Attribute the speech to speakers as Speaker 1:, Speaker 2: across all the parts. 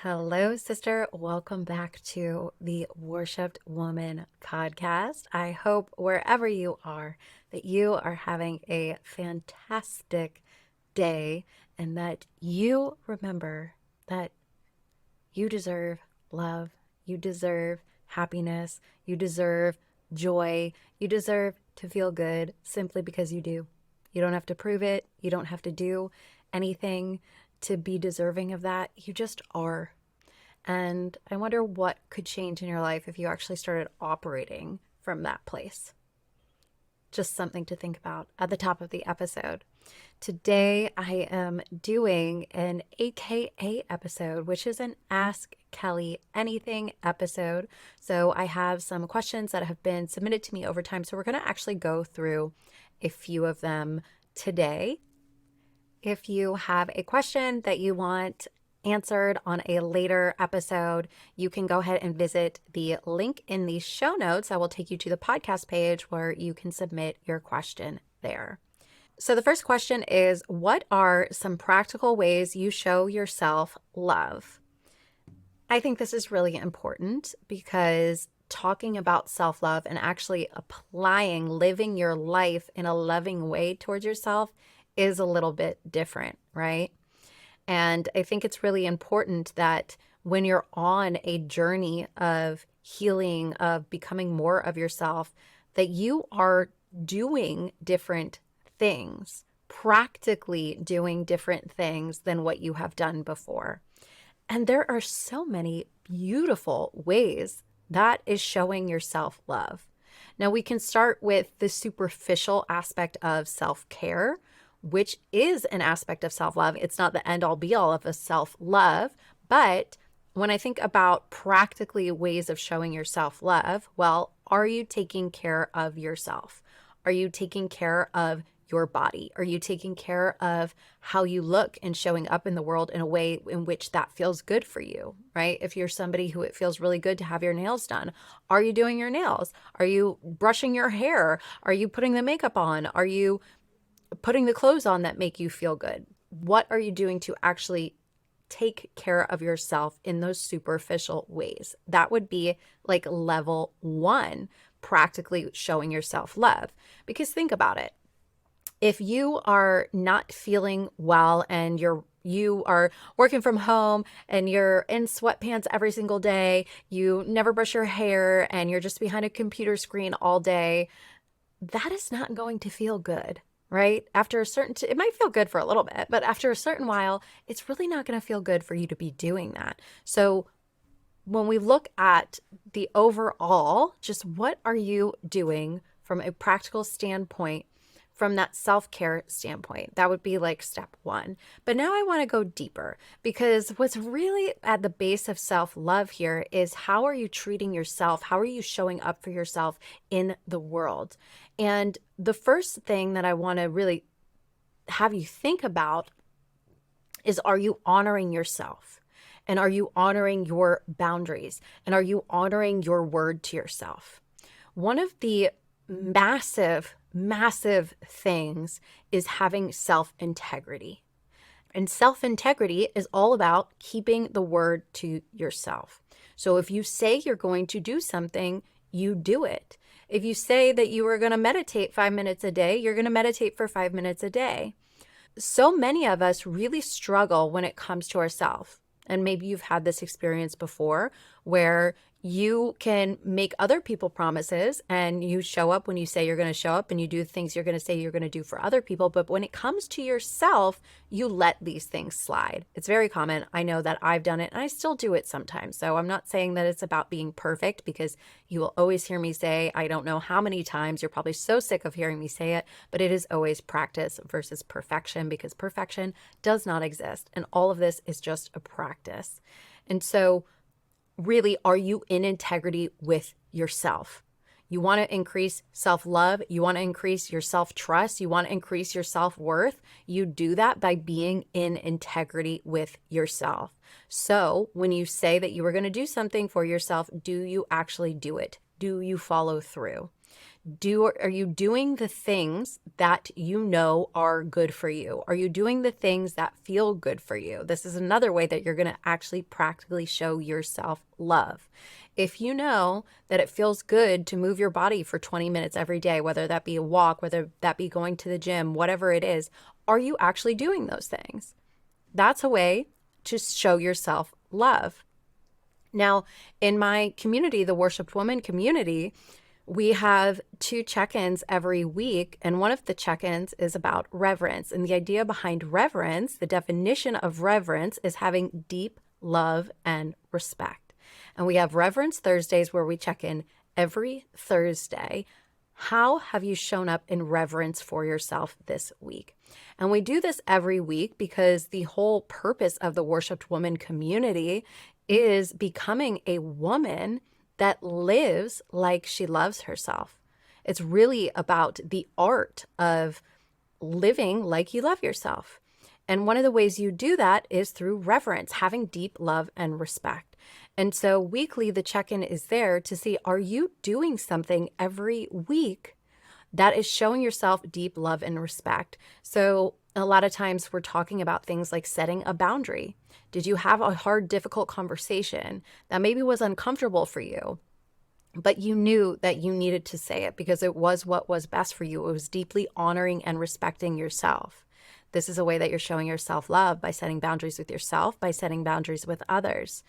Speaker 1: Hello, sister. Welcome back to the Worshipped Woman podcast. I hope wherever you are that you are having a fantastic day and that you remember that you deserve love, you deserve happiness, you deserve joy, you deserve to feel good simply because you do. You don't have to prove it, you don't have to do anything to be deserving of that. You just are. And I wonder what could change in your life if you actually started operating from that place. Just something to think about at the top of the episode. Today, I am doing an AKA episode, which is an Ask Kelly Anything episode. So I have some questions that have been submitted to me over time. So we're going to actually go through a few of them today. If you have a question that you want answered on a later episode, you can go ahead and visit the link in the show notes. I will take you to the podcast page where you can submit your question there. So the first question is, what are some practical ways you show yourself love? I think this is really important because talking about self-love and actually applying, living your life in a loving way towards yourself is a little bit different, right? And I think it's really important that when you're on a journey of healing, of becoming more of yourself, that you are doing different things, practically doing different things than what you have done before. And there are so many beautiful ways that is showing yourself love. Now, we can start with the superficial aspect of self-care, which is an aspect of self-love. It's not the end-all be-all of a self-love, but when I think about practically ways of showing yourself love, well, are you taking care of yourself? Are you taking care of your body? Are you taking care of how you look and showing up in the world in a way in which that feels good for you, right? If you're somebody who it feels really good to have your nails done, are you doing your nails? Are you brushing your hair? Are you putting the makeup on? Are you putting the clothes on that make you feel good? What are you doing to actually take care of yourself in those superficial ways? That would be like level one, practically showing yourself love. Because think about it. If you are not feeling well and you are working from home and you're in sweatpants every single day, you never brush your hair, and you're just behind a computer screen all day, that is not going to feel good. Right? After a certain, it might feel good for a little bit, but after a certain while, it's really not going to feel good for you to be doing that. So when we look at the overall, just what are you doing from a practical standpoint, from that self-care standpoint? That would be like step one. But now I want to go deeper, because what's really at the base of self-love here is, how are you treating yourself? How are you showing up for yourself in the world? And the first thing that I want to really have you think about is, are you honoring yourself? And are you honoring your boundaries? And are you honoring your word to yourself? One of the massive things is having self-integrity. And self-integrity is all about keeping the word to yourself. So if you say you're going to do something, you do it. If you say that you are going to meditate 5 minutes a day, you're going to meditate for 5 minutes a day. So many of us really struggle when it comes to ourselves. And maybe you've had this experience before where you can make other people promises and you show up when you say you're going to show up, and you do the things you're going to say you're going to do for other people. But when it comes to yourself, you let these things slide. It's very common. I know that I've done it and I still do it sometimes. So I'm not saying that it's about being perfect, because you will always hear me say, I don't know how many times, you're probably so sick of hearing me say it, but it is always practice versus perfection, because perfection does not exist. And all of this is just a practice. And so really, are you in integrity with yourself? You want to increase self-love. You want to increase your self-trust. You want to increase your self-worth. You do that by being in integrity with yourself. So when you say that you are going to do something for yourself, do you actually do it? Do you follow through? Are you doing the things that you know are good for you? Are you doing the things that feel good for you? This is another way that you're going to actually practically show yourself love. If you know that it feels good to move your body for 20 minutes every day, whether that be a walk, whether that be going to the gym, whatever it is, are you actually doing those things? That's a way to show yourself love. Now, in my community, the Worshipped Woman community, we have 2 check-ins every week, and one of the check-ins is about reverence. And the idea behind reverence, the definition of reverence, is having deep love and respect. And we have Reverence Thursdays where we check in every Thursday. How have you shown up in reverence for yourself this week? And we do this every week because the whole purpose of the Worshipped Woman community is becoming a woman that lives like she loves herself. It's really about the art of living like you love yourself. And one of the ways you do that is through reverence, having deep love and respect. And so weekly, the check-in is there to see, are you doing something every week that is showing yourself deep love and respect? So a lot of times we're talking about things like setting a boundary. Did you have a hard, difficult conversation that maybe was uncomfortable for you, but you knew that you needed to say it because it was what was best for you? It was deeply honoring and respecting yourself. This is a way that you're showing yourself love, by setting boundaries with yourself, by setting boundaries with others.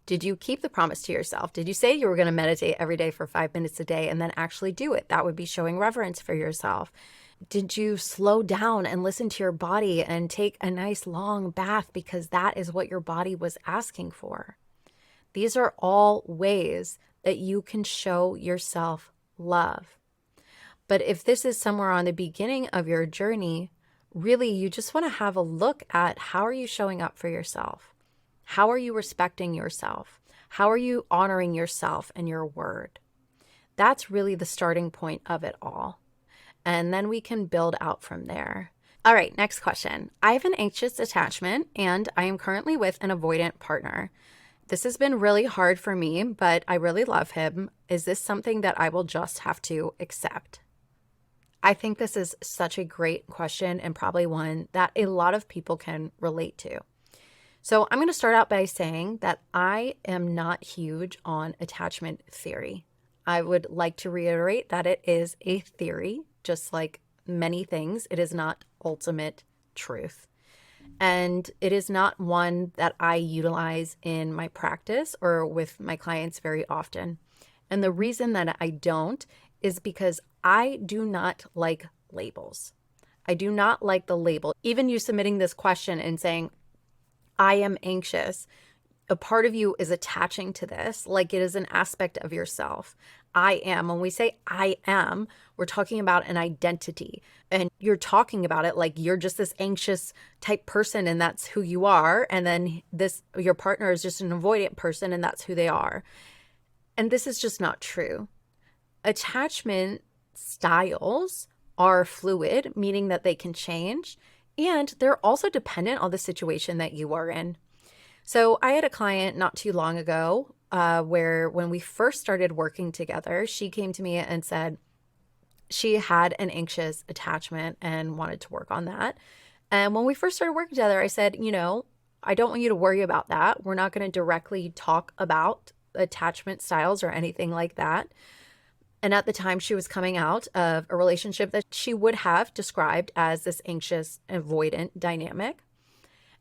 Speaker 1: Did you keep the promise to yourself? Did you say you were going to meditate every day for 5 minutes a day and then actually do it? That would be showing reverence for yourself. Did you slow down and listen to your body and take a nice long bath because that is what your body was asking for? These are all ways that you can show yourself love. But if this is somewhere on the beginning of your journey, really you just want to have a look at, how are you showing up for yourself? How are you respecting yourself? How are you honoring yourself and your word? That's really the starting point of it all. And then we can build out from there. All right, next question. I have an anxious attachment and I am currently with an avoidant partner. This has been really hard for me, but I really love him. Is this something that I will just have to accept? I think this is such a great question and probably one that a lot of people can relate to. So I'm going to start out by saying that I am not huge on attachment theory. I would like to reiterate that it is a theory, just like many things. It is not ultimate truth. And it is not one that I utilize in my practice or with my clients very often. And the reason that I don't is because I do not like labels. I do not like the label. Even you submitting this question and saying, I am anxious, a part of you is attaching to this like it is an aspect of yourself. I am. When we say I am, we're talking about an identity, and you're talking about it like you're just this anxious type person and that's who you are. And then your partner is just an avoidant person and that's who they are. And this is just not true. Attachment styles are fluid, meaning that they can change, and they're also dependent on the situation that you are in. So I had a client not too long ago where when we first started working together, she came to me and said she had an anxious attachment and wanted to work on that. And when we first started working together, I said, I don't want you to worry about that. We're not going to directly talk about attachment styles or anything like that. And at the time, she was coming out of a relationship that she would have described as this anxious avoidant dynamic.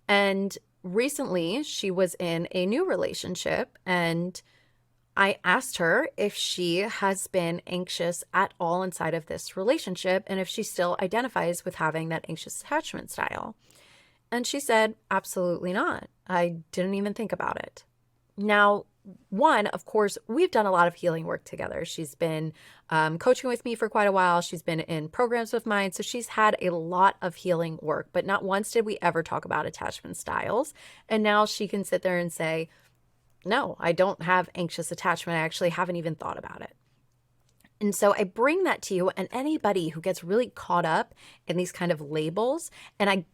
Speaker 1: And recently, she was in a new relationship, and I asked her if she has been anxious at all inside of this relationship and if she still identifies with having that anxious attachment style. And she said, absolutely not. I didn't even think about it. Now, one, of course, we've done a lot of healing work together. She's been coaching with me for quite a while. She's been in programs with mine. So she's had a lot of healing work, but not once did we ever talk about attachment styles. And now she can sit there and say, no, I don't have anxious attachment. I actually haven't even thought about it. And so I bring that to you and anybody who gets really caught up in these kind of labels. And I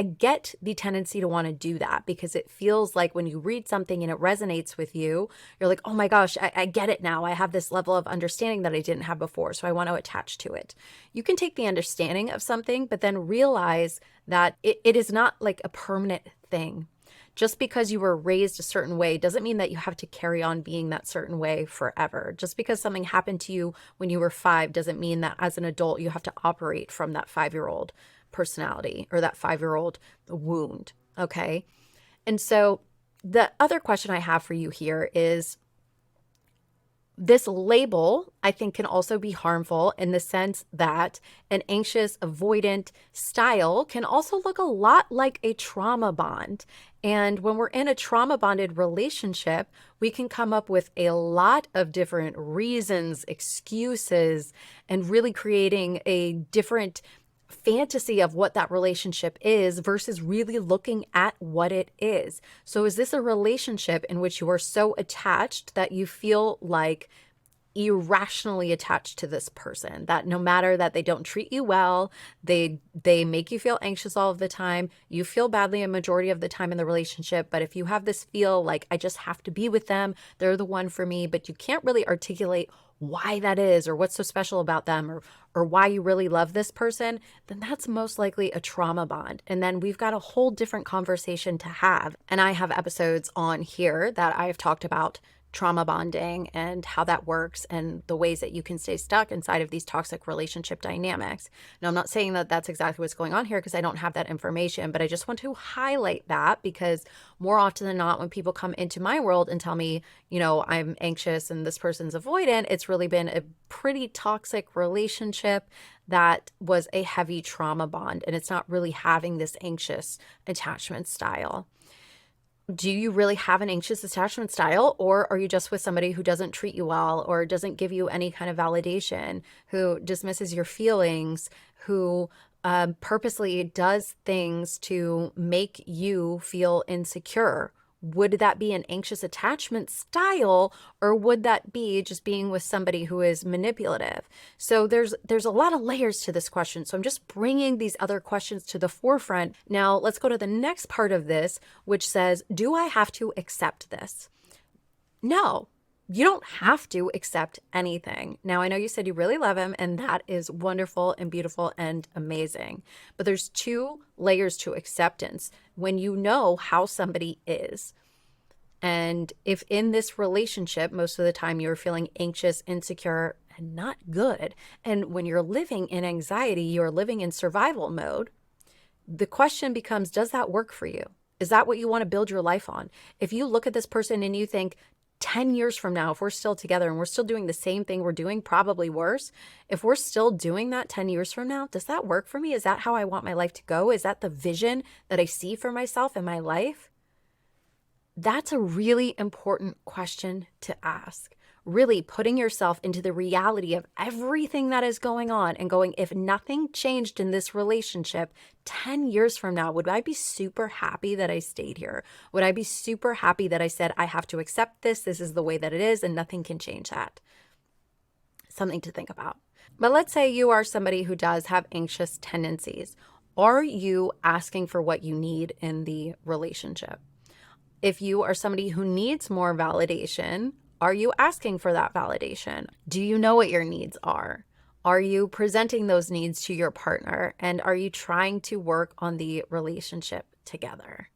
Speaker 1: get the tendency to want to do that because it feels like when you read something and it resonates with you, you're like, oh my gosh, I get it now. I have this level of understanding that I didn't have before. So I want to attach to it. You can take the understanding of something, but then realize that it is not like a permanent thing. Just because you were raised a certain way doesn't mean that you have to carry on being that certain way forever. Just because something happened to you when you were 5 doesn't mean that as an adult you have to operate from that 5-year-old personality or that 5-year-old wound. Okay. And so the other question I have for you here is, this label, I think, can also be harmful in the sense that an anxious avoidant style can also look a lot like a trauma bond. And when we're in a trauma bonded relationship, we can come up with a lot of different reasons, excuses, and really creating a different fantasy of what that relationship is versus really looking at what it is. So is this a relationship in which you are so attached that you feel like irrationally attached to this person, that no matter that they don't treat you well, they make you feel anxious all of the time, you feel badly a majority of the time in the relationship, but if you have this feel like I just have to be with them, they're the one for me, but you can't really articulate why that is or what's so special about them or why you really love this person, then that's most likely a trauma bond. And then we've got a whole different conversation to have. And I have episodes on here that I've talked about trauma bonding and how that works and the ways that you can stay stuck inside of these toxic relationship dynamics. Now, I'm not saying that that's exactly what's going on here because I don't have that information, but I just want to highlight that because more often than not, when people come into my world and tell me, I'm anxious and this person's avoidant, it's really been a pretty toxic relationship that was a heavy trauma bond, and it's not really having this anxious attachment style. Do you really have an anxious attachment style, or are you just with somebody who doesn't treat you well or doesn't give you any kind of validation, who dismisses your feelings, who purposely does things to make you feel insecure? Would that be an anxious attachment style, or would that be just being with somebody who is manipulative? So there's a lot of layers to this question. So I'm just bringing these other questions to the forefront. Now let's go to the next part of this, which says, do I have to accept this? No. You don't have to accept anything. Now, I know you said you really love him, and that is wonderful and beautiful and amazing. But there's 2 layers to acceptance. When you know how somebody is, and if in this relationship, most of the time you're feeling anxious, insecure, and not good, and when you're living in anxiety, you're living in survival mode, the question becomes, does that work for you? Is that what you want to build your life on? If you look at this person and you think, 10 years from now, if we're still together and we're still doing the same thing we're doing, probably worse, if we're still doing that 10 years from now, does that work for me? Is that how I want my life to go? Is that the vision that I see for myself in my life? That's a really important question to ask. Really putting yourself into the reality of everything that is going on and going, if nothing changed in this relationship 10 years from now, would I be super happy that I stayed here? Would I be super happy that I said, I have to accept this, this is the way that it is, and nothing can change that? Something to think about. But let's say you are somebody who does have anxious tendencies. Are you asking for what you need in the relationship? If you are somebody who needs more validation, are you asking for that validation? Do you know what your needs are? Are you presenting those needs to your partner? And are you trying to work on the relationship together?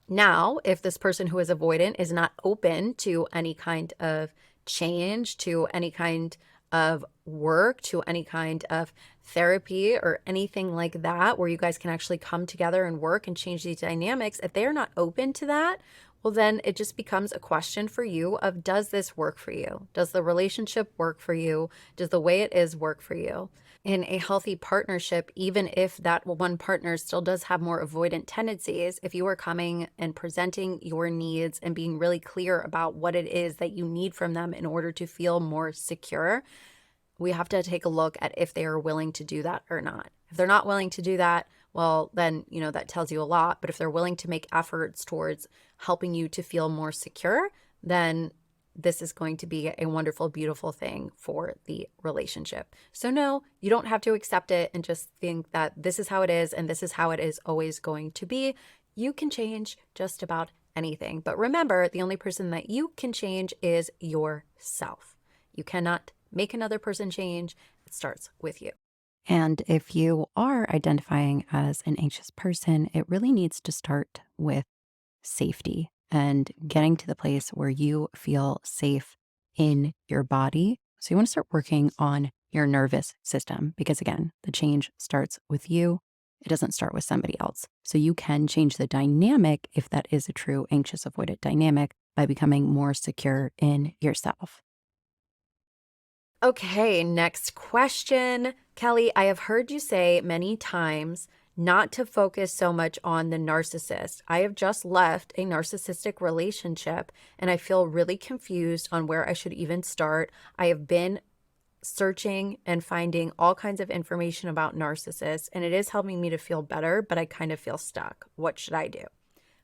Speaker 1: Now, if this person who is avoidant is not open to any kind of change, to any kind of work, to any kind of therapy or anything like that, where you guys can actually come together and work and change these dynamics, if they're not open to that, well, then it just becomes a question for you of, does this work for you? Does the relationship work for you? Does the way it is work for you? In a healthy partnership, even if that one partner still does have more avoidant tendencies, if you are coming and presenting your needs and being really clear about what it is that you need from them in order to feel more secure, we have to take a look at if they are willing to do that or not. If they're not willing to do that, well, then, that tells you a lot. But if they're willing to make efforts towards helping you to feel more secure, then this is going to be a wonderful, beautiful thing for the relationship. So no, you don't have to accept it and just think that this is how it is and this is how it is always going to be. You can change just about anything. But remember, the only person that you can change is yourself. You cannot make another person change. It starts with you. And if you are identifying as an anxious person, it really needs to start with safety and getting to the place where you feel safe in your body. So you want to start working on your nervous system because, again, the change starts with you. It doesn't start with somebody else. So you can change the dynamic, if that is a true anxious avoidant dynamic, by becoming more secure in yourself. Okay, next question. Kelly, I have heard you say many times not to focus so much on the narcissist. I have just left a narcissistic relationship and I feel really confused on where I should even start. I have been searching and finding all kinds of information about narcissists, and it is helping me to feel better, but I kind of feel stuck. What should I do?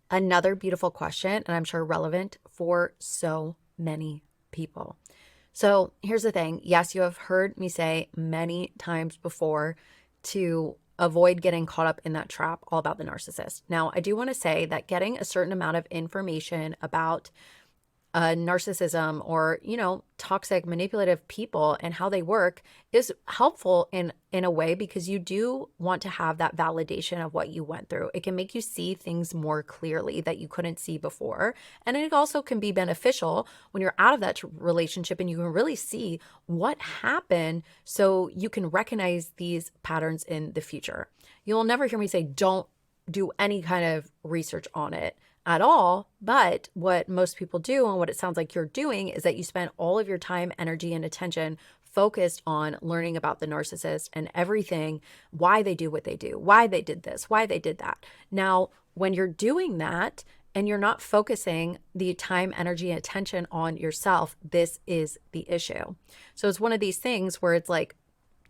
Speaker 1: Another beautiful question, and I'm sure relevant for so many people. So here's the thing. Yes, you have heard me say many times before to avoid getting caught up in that trap all about the narcissist. Now, I do want to say that getting a certain amount of information about narcissism or, toxic, manipulative people and how they work is helpful in a way because you do want to have that validation of what you went through. It can make you see things more clearly that you couldn't see before. And it also can be beneficial when you're out of that relationship and you can really see what happened so you can recognize these patterns in the future. You'll never hear me say, don't do any kind of research on it at all. But what most people do, and what it sounds like you're doing, is that you spend all of your time, energy, and attention focused on learning about the narcissist and everything, why they do what they do, why they did this, why they did that. Now, when you're doing that and you're not focusing the time, energy, and attention on yourself, this is the issue. So it's one of these things where it's like,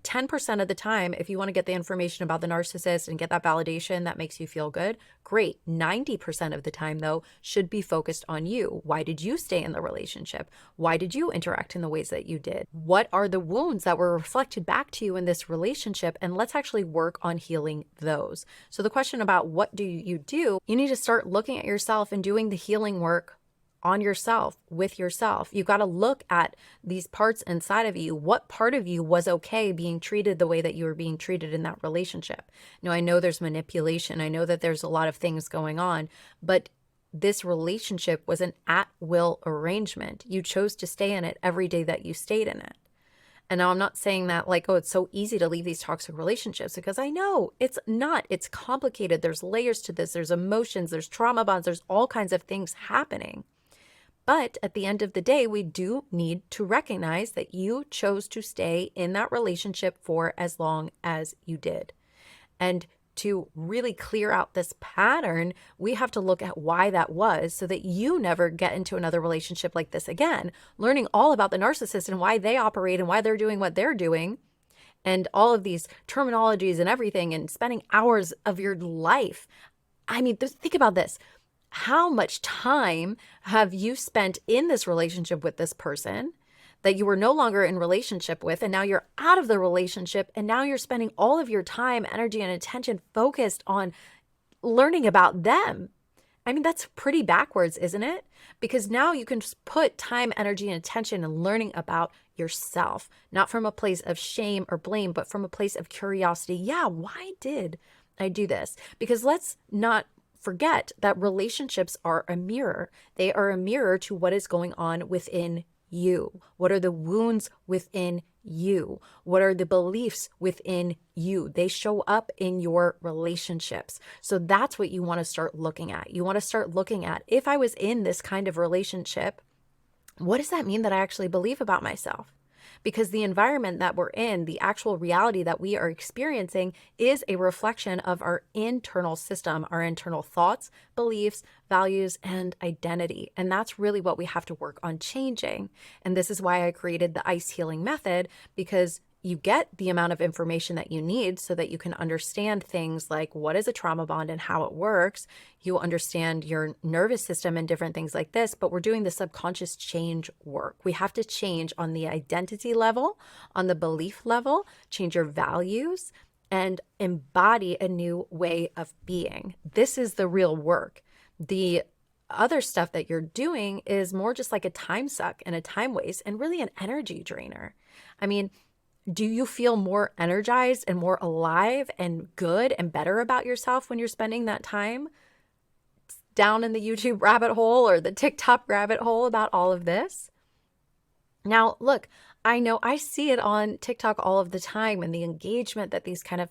Speaker 1: 10% of the time, if you want to get the information about the narcissist and get that validation that makes you feel good, great. 90% of the time, though, should be focused on you. Why did you stay in the relationship? Why did you interact in the ways that you did? What are the wounds that were reflected back to you in this relationship? And let's actually work on healing those. So the question about what do, you need to start looking at yourself and doing the healing work on yourself, with yourself. You've got to look at these parts inside of you. What part of you was okay being treated the way that you were being treated in that relationship? Now, I know there's manipulation. I know that there's a lot of things going on, but this relationship was an at-will arrangement. You chose to stay in it every day that you stayed in it. And now I'm not saying that like, oh, it's so easy to leave these toxic relationships, because I know it's not. It's complicated. There's layers to this. There's emotions. There's trauma bonds. There's all kinds of things happening. But at the end of the day, we do need to recognize that you chose to stay in that relationship for as long as you did. And to really clear out this pattern, we have to look at why that was so that you never get into another relationship like this again, learning all about the narcissist and why they operate and why they're doing what they're doing and all of these terminologies and everything, and spending hours of your life. I mean, think about this. How much time have you spent in this relationship with this person that you were no longer in relationship with, and now you're out of the relationship, and now you're spending all of your time, energy, and attention focused on learning about them? I mean, that's pretty backwards, isn't it? Because now you can just put time, energy, and attention in learning about yourself, not from a place of shame or blame, but from a place of curiosity. Yeah, why did I do this? Because let's not forget that relationships are a mirror. They are a mirror to what is going on within you. What are the wounds within you? What are the beliefs within you? They show up in your relationships. So that's what you want to start looking at. You want to start looking at, if I was in this kind of relationship, what does that mean that I actually believe about myself? Because the environment that we're in, the actual reality that we are experiencing, is a reflection of our internal system, our internal thoughts, beliefs, values, and identity. And that's really what we have to work on changing. And this is why I created the ICE healing method, because you get the amount of information that you need so that you can understand things like what is a trauma bond and how it works. You understand your nervous system and different things like this, but we're doing the subconscious change work. We have to change on the identity level, on the belief level, change your values, and embody a new way of being. This is the real work. The other stuff that you're doing is more just like a time suck and a time waste and really an energy drainer. I mean, do you feel more energized and more alive and good and better about yourself when you're spending that time down in the YouTube rabbit hole or the TikTok rabbit hole about all of this? Now, look, I know I see it on TikTok all of the time, and the engagement that these kind of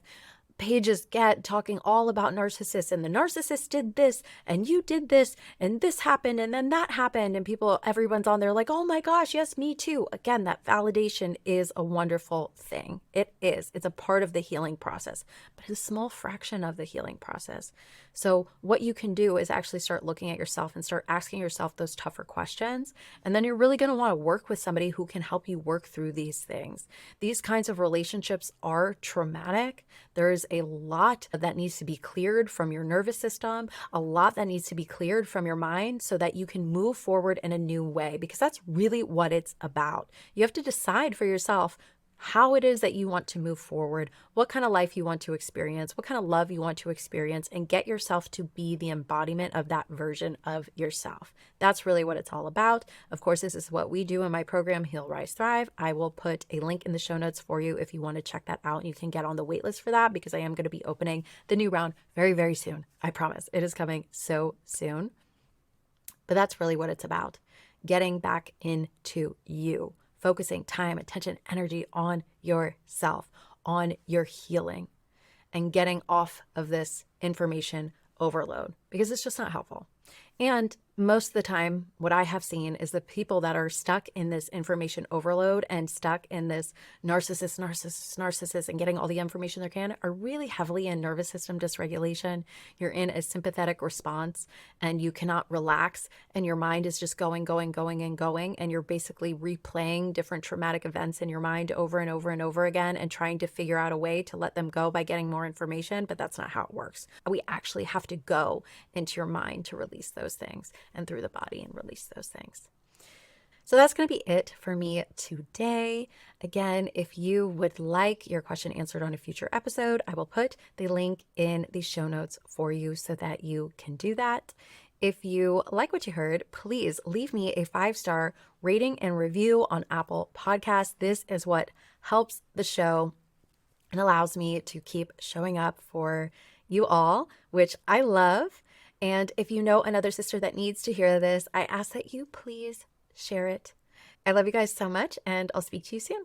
Speaker 1: pages get talking all about narcissists, and the narcissist did this and you did this and this happened and then that happened, and everyone's on there like, oh my gosh, yes, me too. Again, that validation is a wonderful thing. It's a part of the healing process, but it's a small fraction of the healing process. So what you can do is actually start looking at yourself and start asking yourself those tougher questions, and then you're really going to want to work with somebody who can help you work through these things. These kinds of relationships are traumatic. There's a lot that needs to be cleared from your nervous system, a lot that needs to be cleared from your mind so that you can move forward in a new way, because that's really what it's about. You have to decide for yourself how it is that you want to move forward, what kind of life you want to experience, what kind of love you want to experience, and get yourself to be the embodiment of that version of yourself. That's really what it's all about. Of course, this is what we do in my program, Heal, Rise, Thrive. I will put a link in the show notes for you if you want to check that out. You can get on the wait list for that, because I am going to be opening the new round very, very soon. I promise. It is coming so soon. But that's really what it's about. Getting back into you. Focusing time, attention, energy on yourself, on your healing, and getting off of this information overload, because it's just not helpful. And most of the time, what I have seen is the people that are stuck in this information overload and stuck in this narcissist, and getting all the information they can are really heavily in nervous system dysregulation. You're in a sympathetic response and you cannot relax, and your mind is just going, and you're basically replaying different traumatic events in your mind over and over and over again and trying to figure out a way to let them go by getting more information, but that's not how it works. We actually have to go into your mind to release those things, and through the body and release those things. So that's going to be it for me today. Again, if you would like your question answered on a future episode, I will put the link in the show notes for you so that you can do that. If you like what you heard, please leave me a 5-star rating and review on Apple Podcasts. This is what helps the show and allows me to keep showing up for you all, which I love. And if you know another sister that needs to hear this, I ask that you please share it. I love you guys so much, and I'll speak to you soon.